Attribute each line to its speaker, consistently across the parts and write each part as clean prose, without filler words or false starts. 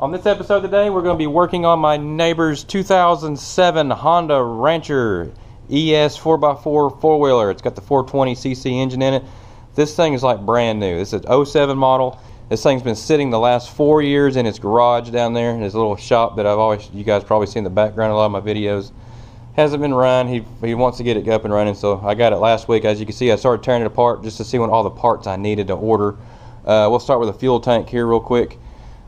Speaker 1: On this episode today, we're going to be working on my neighbor's 2007 Honda Rancher ES 4x4 four-wheeler. It's got the 420cc engine in it. This thing is like brand new. This is an 07 model. This thing's been sitting the last 4 years in its garage down there, in his little shop that you guys probably see in the background in a lot of my videos. Hasn't been run. He wants to get it up and running, so I got it last week. As you can see, I started tearing it apart just to see what all the parts I needed to order. We'll start with the fuel tank here real quick.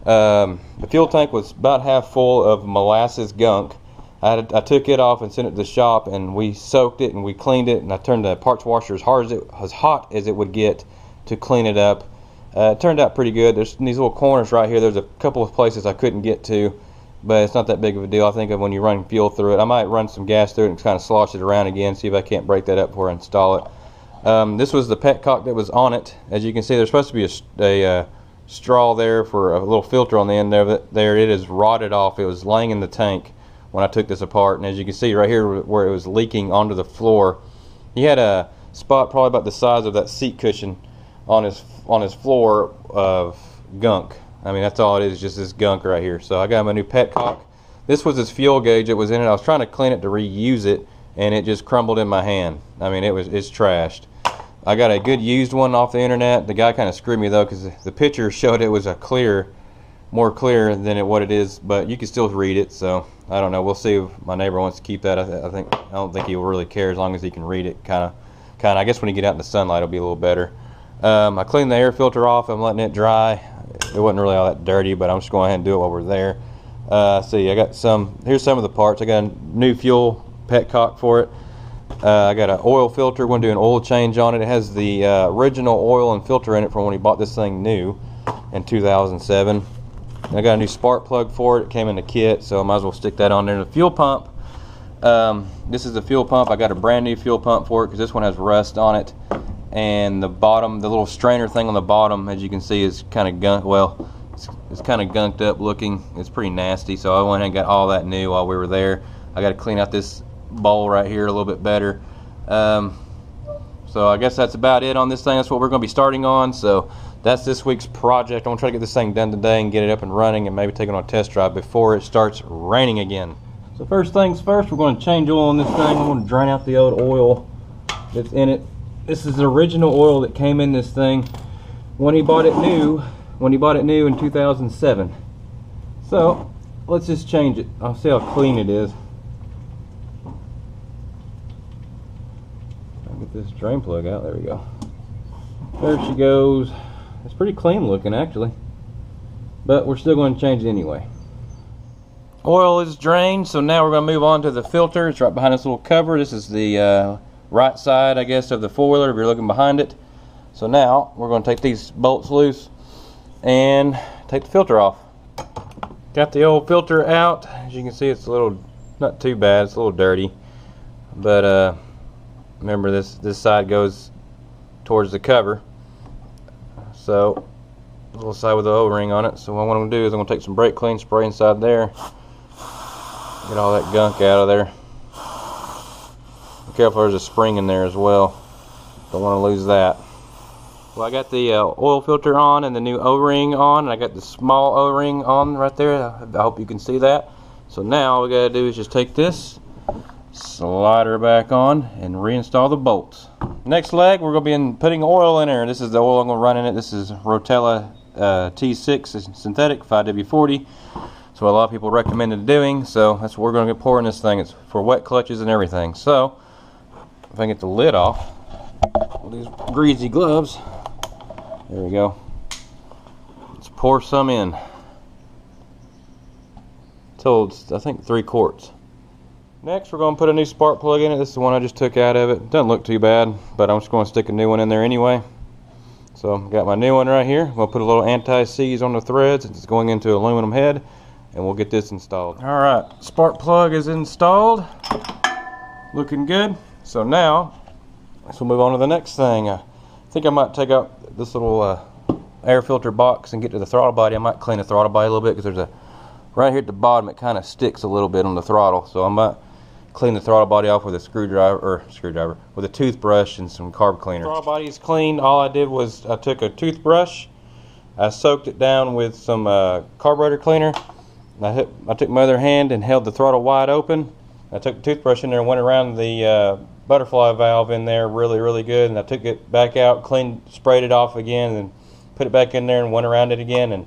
Speaker 1: The fuel tank was about half full of molasses gunk. I took it off and sent it to the shop, and we soaked it and we cleaned it, and I turned the parts washer as hot as it would get to clean it up. It turned out pretty good. There's in these little corners right here, there's a couple of places I couldn't get to, but it's not that big of a deal. I think of when you run fuel through it. I might run some gas through it and kind of slosh it around again, see if I can't break that up before I install it. This was the petcock that was on it. As you can see, there's supposed to be a straw there for a little filter on the end there. It is rotted off. It was laying in the tank when I took this apart, and as you can see right here where it was leaking onto the floor, he had a spot probably about the size of that seat cushion on his floor of gunk. I mean, that's all it is, just this gunk right here. So I got him a new petcock. This was his fuel gauge that was in it. I was trying to clean it to reuse it, and it just crumbled in my hand. I mean, it's trashed. I got a good used one off the internet. The guy kind of screwed me though, because the picture showed it was more clear than what it is, but you can still read it. So I don't know. We'll see if my neighbor wants to keep that. I don't think he will really care as long as he can read it. Kind of. I guess when you get out in the sunlight, it'll be a little better. I cleaned the air filter off. I'm letting it dry. It wasn't really all that dirty, but I'm just going ahead and do it while we're there. See, I got here's some of the parts. I got a new fuel petcock for it. I got an oil filter. We're going to do an oil change on it. It has the original oil and filter in it from when he bought this thing new in 2007. I got a new spark plug for it. It came in the kit, so I might as well stick that on there. The fuel pump. This is the fuel pump. I got a brand new fuel pump for it because this one has rust on it. And the bottom, the little strainer thing on the bottom, as you can see, is kind of gunk. Well, it's kind of gunked up looking. It's pretty nasty, so I went and got all that new while we were there. I got to clean out this bowl right here a little bit better. So I guess that's about it on this thing. That's what we're going to be starting on. So that's this week's project. I'm going to try to get this thing done today and get it up and running, and maybe take it on a test drive before it starts raining again. So first things first, we're going to change oil on this thing. I'm going to drain out the old oil that's in it. This is the original oil that came in this thing when he bought it new. In 2007. So let's just change it. I'll see how clean it is. I'll get this drain plug out. There we go. There she goes. It's pretty clean looking actually, but we're still going to change it anyway. Oil is drained, so now we're going to move on to the filter. It's right behind this little cover. This is the right side, I guess, of the four-wheeler if you're looking behind it. So now we're going to take these bolts loose and take the filter off. Got the old filter out. As you can see, it's a little, not too bad, it's a little dirty, but remember this side goes towards the cover, so the little side with the O-ring on it. So what I'm going to do is I'm going to take some brake clean, spray inside there, get all that gunk out of there. Be careful, there's a spring in there as well. Don't want to lose that. Well, I got the oil filter on and the new O-ring on, and I got the small O-ring on right there. I hope you can see that. So now all we got to do is just take this, slide her back on, and reinstall the bolts. Next leg, we're going to be putting oil in there. This is the oil I'm going to run in it. This is Rotella T6. It's synthetic 5W40. So a lot of people recommended doing. So that's what we're going to get pouring this thing. It's for wet clutches and everything. So if I can get the lid off with these greasy gloves. There we go. Let's pour some in. I think 3 quarts. Next, we're going to put a new spark plug in it. This is the one I just took out of it. Doesn't look too bad, but I'm just going to stick a new one in there anyway. So I've got my new one right here. We'll put a little anti-seize on the threads. It's going into aluminum head, and we'll get this installed. All right, spark plug is installed. Looking good. So now, let's move on to the next thing. I think I might take out this little air filter box and get to the throttle body. I might clean the throttle body a little bit, because there's right here at the bottom, it kind of sticks a little bit on the throttle. So I might clean the throttle body off with a with a toothbrush and some carb cleaner. The throttle body is cleaned. All I did was I took a toothbrush I soaked it down with some carburetor cleaner. I took my other hand and held the throttle wide open. I took a toothbrush in there and went around the butterfly valve in there really good, and I took it back out, sprayed it off again, and put it back in there and went around it again, and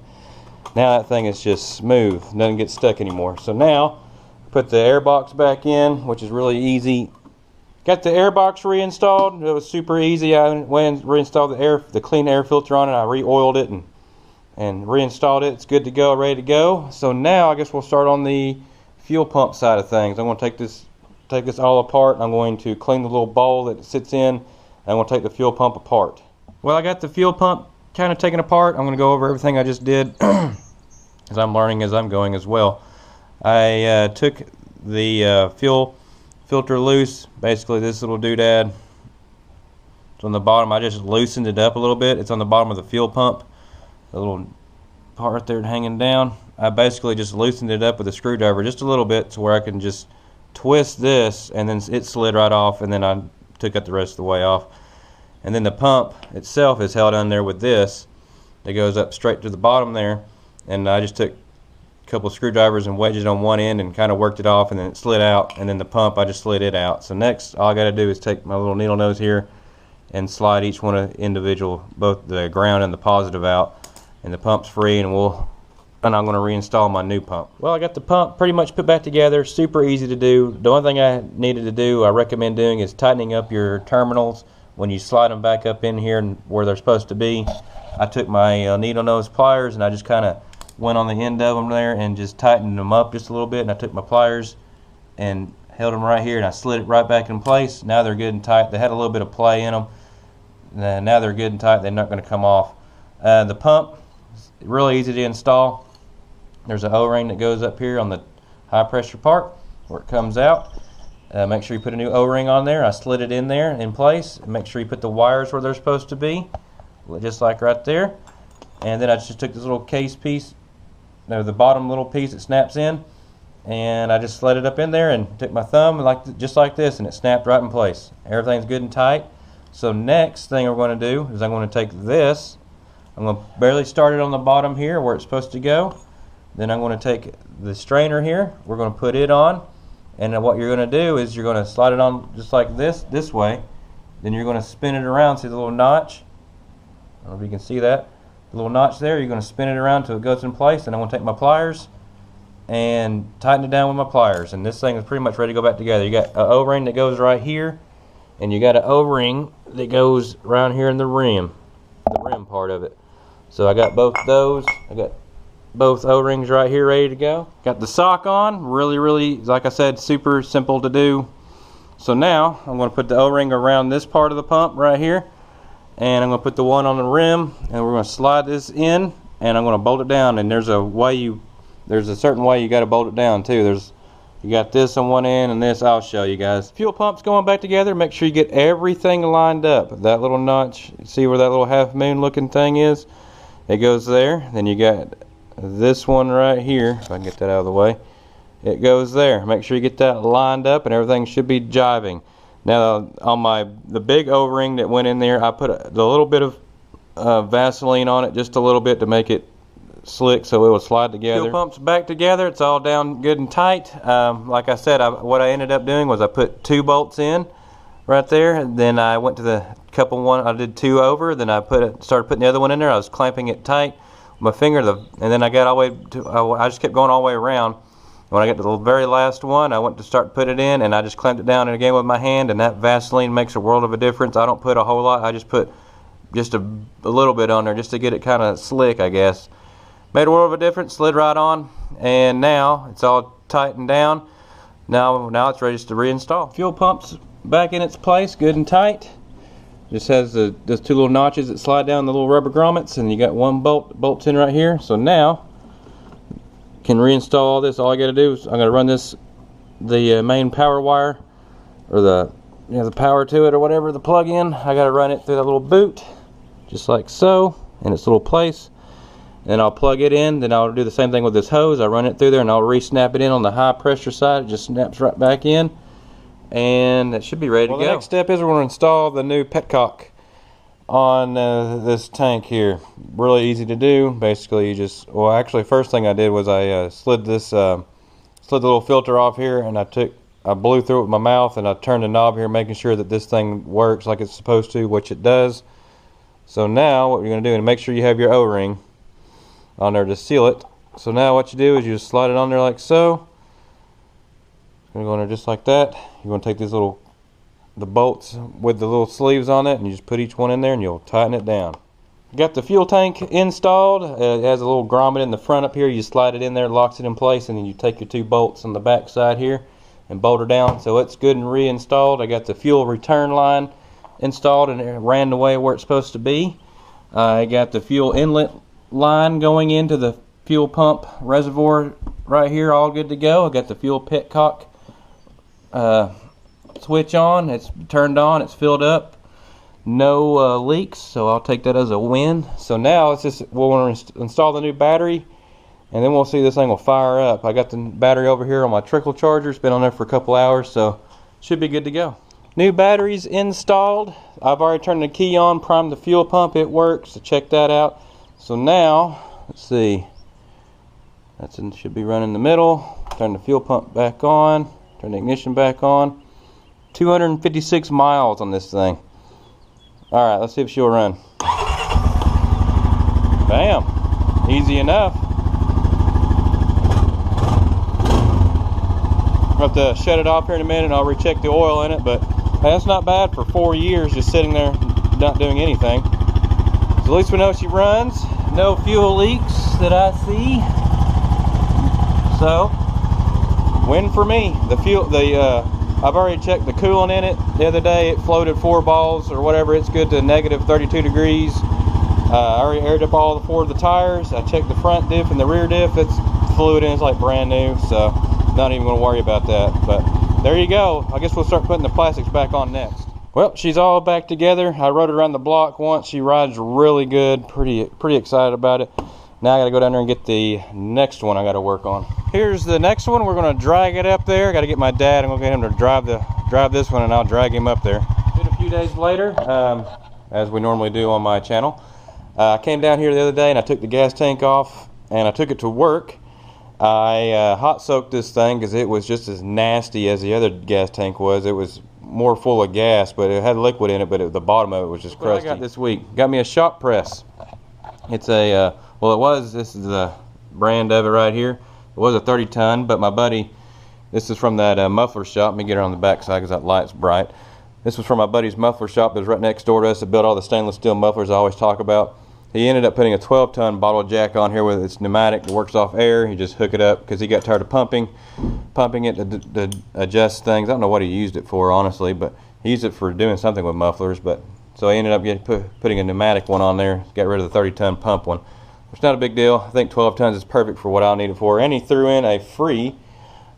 Speaker 1: now that thing is just smooth, doesn't get stuck anymore. So now put the air box back in, which is really easy. Got the air box reinstalled. It was super easy. I went and reinstalled the clean air filter on it. I re-oiled it and reinstalled it. It's good to go, ready to go. So now I guess we'll start on the fuel pump side of things. I'm going to take this all apart. I'm going to clean the little bowl that it sits in. I'm going to take the fuel pump apart. Well, I got the fuel pump kind of taken apart. I'm going to go over everything I just did as I'm learning as I'm going as well. I took the fuel filter loose. Basically this little doodad, it's on the bottom. I just loosened it up a little bit. It's on the bottom of the fuel pump, the little part there hanging down. I basically just loosened it up with a screwdriver just a little bit to where I can just twist this, and then it slid right off, and then I took it the rest of the way off. And then the pump itself is held on there with this. It goes up straight to the bottom there, and I just took a couple of screwdrivers and wedged it on one end and kind of worked it off, and then it slid out. And then the pump, I just slid it out. So next all I got to do is take my little needle nose here and slide each one of individual, both the ground and the positive out, and the pump's free, and I'm going to reinstall my new pump. Well, I got the pump pretty much put back together. Super easy to do. The only thing I needed to do, I recommend doing, is tightening up your terminals when you slide them back up in here and where they're supposed to be. I took my needle nose pliers and I just kind of went on the end of them there and just tightened them up just a little bit. And I took my pliers and held them right here, and I slid it right back in place. Now they're good and tight. They had a little bit of play in them. Now they're good and tight. They're not going to come off. The pump is really easy to install. There's an O-ring that goes up here on the high pressure part where it comes out. Make sure you put a new O-ring on there. I slid it in there in place. Make sure you put the wires where they're supposed to be, just like right there. And then I just took this little case piece, the bottom little piece that snaps in, and I just slid it up in there and took my thumb just like this, and it snapped right in place. Everything's good and tight. So next thing we're going to do is I'm going to take this. I'm going to barely start it on the bottom here where it's supposed to go. Then I'm going to take the strainer here. We're going to put it on, and then what you're going to do is you're going to slide it on just like this way. Then you're going to spin it around. See the little notch? I don't know if you can see that. The little notch there. You're going to spin it around until it goes in place. And I'm going to take my pliers and tighten it down with my pliers. And this thing is pretty much ready to go back together. You got an O-ring that goes right here, and you got an O-ring that goes around here in the rim part of it. So I got both those. I got both O-rings right here ready to go. Got the sock on. Really, like I said, super simple to do. So now I'm going to put the O-ring around this part of the pump right here, and I'm going to put the one on the rim, and we're going to slide this in, and I'm going to bolt it down. And there's a certain way you got to bolt it down too. You got this on one end and this. I'll show you guys. Fuel pump's going back together. Make sure you get everything lined up. That little notch, see where that little half moon looking thing is? It goes there. Then you got this one right here, if I can get that out of the way. It goes there. Make sure you get that lined up, and everything should be jiving. Now on the big O-ring that went in there, I put a little bit of Vaseline on it, just a little bit, to make it slick so it will slide together. Fuel pump's back together. It's all down good and tight. Like I said, what I ended up doing was I put 2 bolts in right there, and then I went to the I did 2 over, then I started putting the other one in there. I was clamping it tight with my finger, and then I got all the way to, I just kept going all the way around. When I got to the very last one, I went to start put it in, and I just clamped it down again with my hand, and that Vaseline makes a world of a difference. I don't put a whole lot. I just put just a little bit on there just to get it kind of slick, I guess. Made a world of a difference. Slid right on, and now it's all tightened down. Now it's ready to reinstall. Fuel pump's back in its place, good and tight. Just has those 2 little notches that slide down the little rubber grommets, and you got 1 bolts in right here. So now can reinstall all this. All I got to do is I'm going to run the main power wire, or the power to it, or whatever, the plug-in. I got to run it through that little boot, just like so, in its little place. And I'll plug it in. Then I'll do the same thing with this hose. I run it through there, and I'll re-snap it in on the high pressure side. It just snaps right back in, and it should be ready to go. The next step is we're going to install the new petcock. on this tank here. Really easy to do. Basically, you just, well, actually, first thing I did was I slid the little filter off here, and I blew through it with my mouth, and I turned the knob here, making sure that this thing works like it's supposed to, which it does. So now what you're going to do, and make sure you have your O-ring on there to seal it. So now what you do is you just slide it on there like so. It's going to go on there just like that. You're going to take these the bolts with the little sleeves on it, and you just put each one in there, and you'll tighten it down. Got the fuel tank installed. It has a little grommet in the front up here. You slide it in there, locks it in place, and then you take your 2 bolts on the back side here and bolt her down, so it's good and reinstalled. I got the fuel return line installed, and it ran the way where it's supposed to be. I got the fuel inlet line going into the fuel pump reservoir right here, all good to go. I got the fuel petcock switch on. It's turned on, it's filled up, no leaks, so I'll take that as a win. So now it's just, we'll want to install the new battery, and then we'll see this thing will fire up. I got the battery over here on my trickle charger. It's been on there for a couple hours, so should be good to go. New batteries installed. I've already turned the key on, primed the fuel pump. It works, so check that out. So now, let's see. Should be running in the middle. Turn the fuel pump back on. Turn the ignition back on. 256 miles on this thing. Alright, let's see if she'll run. Bam! Easy enough. I'll have to shut it off here in a minute, and I'll recheck the oil in it, but that's not bad for 4 years just sitting there not doing anything. So at least we know she runs. No fuel leaks that I see. So, win for me. I've already checked the coolant in it the other day. It floated 4 balls or whatever. It's good to negative 32 degrees. I already aired up all 4 of the tires. I checked the front diff and the rear diff. It's fluid in. It's like brand new. So, not even going to worry about that. But there you go. I guess we'll start putting the plastics back on next. Well, she's all back together. I rode her around the block once. She rides really good. Pretty excited about it. Now I got to go down there and get the next one I got to work on. Here's the next one. We're going to drag it up there. Got to get my dad. I'm going to get him to drive this one, and I'll drag him up there. Been a few days later, as we normally do on my channel. I came down here the other day, and I took the gas tank off, and I took it to work. I hot soaked this thing because it was just as nasty as the other gas tank was. It was more full of gas, but it had liquid in it, but the bottom of it was just crusty. What I got this week, got me a shop press. It's a this is the brand of it right here. It was a 30-ton, but my buddy, this is from that muffler shop. Let me get her on the back side because that light's bright. This was from my buddy's muffler shop that was right next door to us that built all the stainless steel mufflers I always talk about. He ended up putting a 12-ton bottle jack on here with its pneumatic that works off air. You just hook it up because he got tired of pumping it to adjust things. I don't know what he used it for, honestly, but he used it for doing something with mufflers. But so he ended up putting a pneumatic one on there, got rid of the 30-ton pump one. It's not a big deal. I think 12 tons is perfect for what I'll need it for. And he threw in a free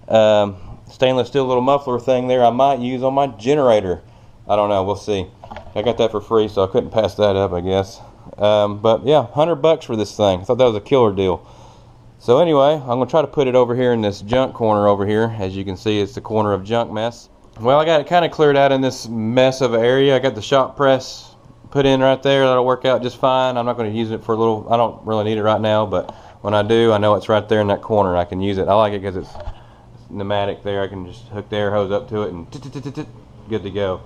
Speaker 1: stainless steel little muffler thing there I might use on my generator. I don't know. We'll see. I got that for free, so I couldn't pass that up, I guess. But yeah, $100 for this thing. I thought that was a killer deal. So anyway, I'm going to try to put it over here in this junk corner over here. As you can see, it's the corner of junk mess. Well, I got it kind of cleared out in this mess of an area. I got the shop press put in right there. That'll work out just fine. I'm not going to use it for a little, I don't really need it right now, but when I do, I know it's right there in that corner and I can use it. I like it because it's pneumatic there. I can just hook the air hose up to it and good to go.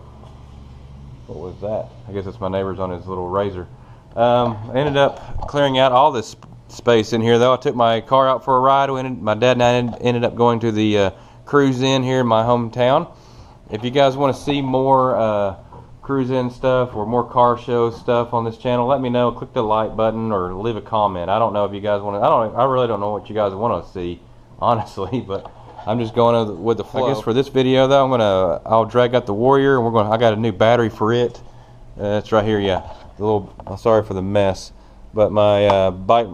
Speaker 1: What was that? I guess it's my neighbor's on his little razor. I ended up clearing out all this space in here though. I took my car out for a ride. My dad and I ended up going to the cruise in here in my hometown. If you guys want to see more cruise in stuff or more car show stuff on this channel, let me know. Click the like button or leave a comment. I don't know if you guys want to, I really don't know what you guys want to see, honestly, but I'm just going with the flow. I guess for this video though, I'll drag out the Warrior, and I got a new battery for it. It's right here, yeah. Sorry for the mess, but my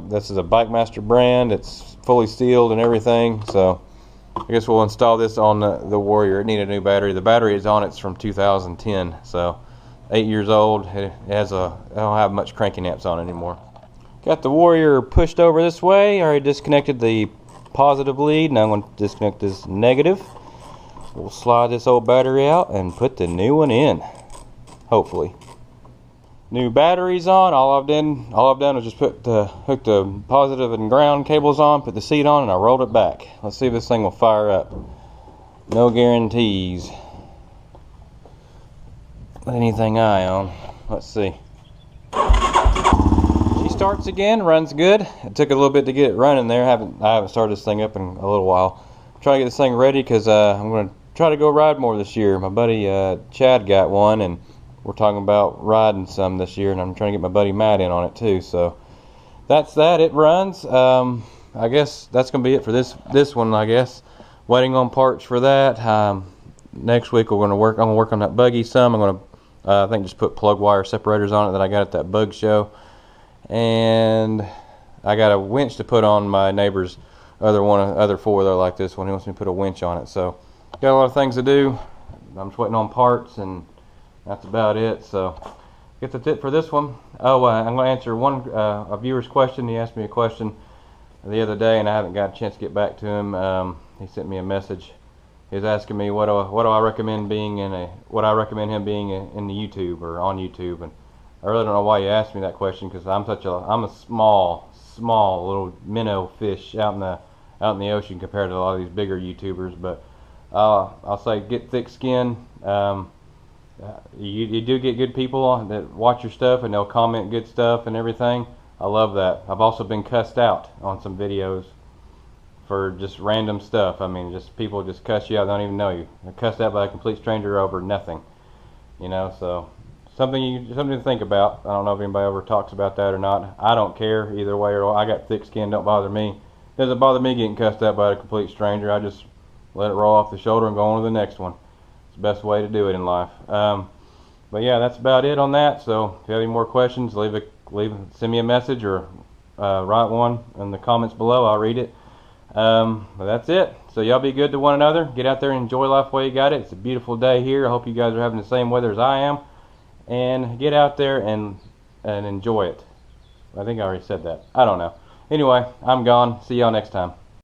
Speaker 1: this is a Bike Master brand. It's fully sealed and everything, so I guess we'll install this on the Warrior. It needed a new battery. The battery is on it's from 2010, so 8 years old. It has I don't have much cranking amps on it anymore. Got the Warrior pushed over this way. I already disconnected the positive lead. Now I'm going to disconnect this negative. We'll slide this old battery out and put the new one in, hopefully. new batteries on. All I've done was just hook the positive and ground cables on, put the seat on, and I rolled it back. Let's see if this thing will fire up. No guarantees. Anything I own. Let's see. She starts again, runs good. It took a little bit to get it running there. I haven't started this thing up in a little while. I'm trying to get this thing ready because I'm going to try to go ride more this year. My buddy Chad got one, and we're talking about riding some this year, and I'm trying to get my buddy Matt in on it too. So that's that. It runs. I guess that's going to be it for this one, I guess. Waiting on parts for that. Next week I'm going to work on that buggy some. I'm going to I think just put plug wire separators on it that I got at that bug show. And I got a winch to put on my neighbor's other four-wheeler like this one. He wants me to put a winch on it. So got a lot of things to do. I'm just waiting on parts, and that's about it. So I guess that's it for this one. Oh, I'm going to answer a viewer's question. He asked me a question the other day, and I haven't got a chance to get back to him. He sent me a message. He was asking me what do I recommend being what I recommend him being in the YouTube or on YouTube, and I really don't know why you asked me that question, because I'm a small little minnow fish out in the ocean compared to a lot of these bigger YouTubers. But I'll say get thick skin. You do get good people that watch your stuff and they'll comment good stuff and everything. I love that. I've also been cussed out on some videos for just random stuff. I mean, just people just cuss you out, don't even know you. They're cussed out by a complete stranger over nothing. You know, so something to think about. I don't know if anybody ever talks about that or not. I don't care either way. Or I got thick skin, don't bother me. It doesn't bother me getting cussed out by a complete stranger. I just let it roll off the shoulder and go on to the next one. It's the best way to do it in life. But yeah, that's about it on that. So if you have any more questions, send me a message or write one in the comments below. I'll read it. But that's it. So y'all be good to one another. Get out there and enjoy life while you got it. It's a beautiful day here. I hope you guys are having the same weather as I am. And get out there and enjoy it. I think I already said that. I don't know. Anyway, I'm gone. See y'all next time.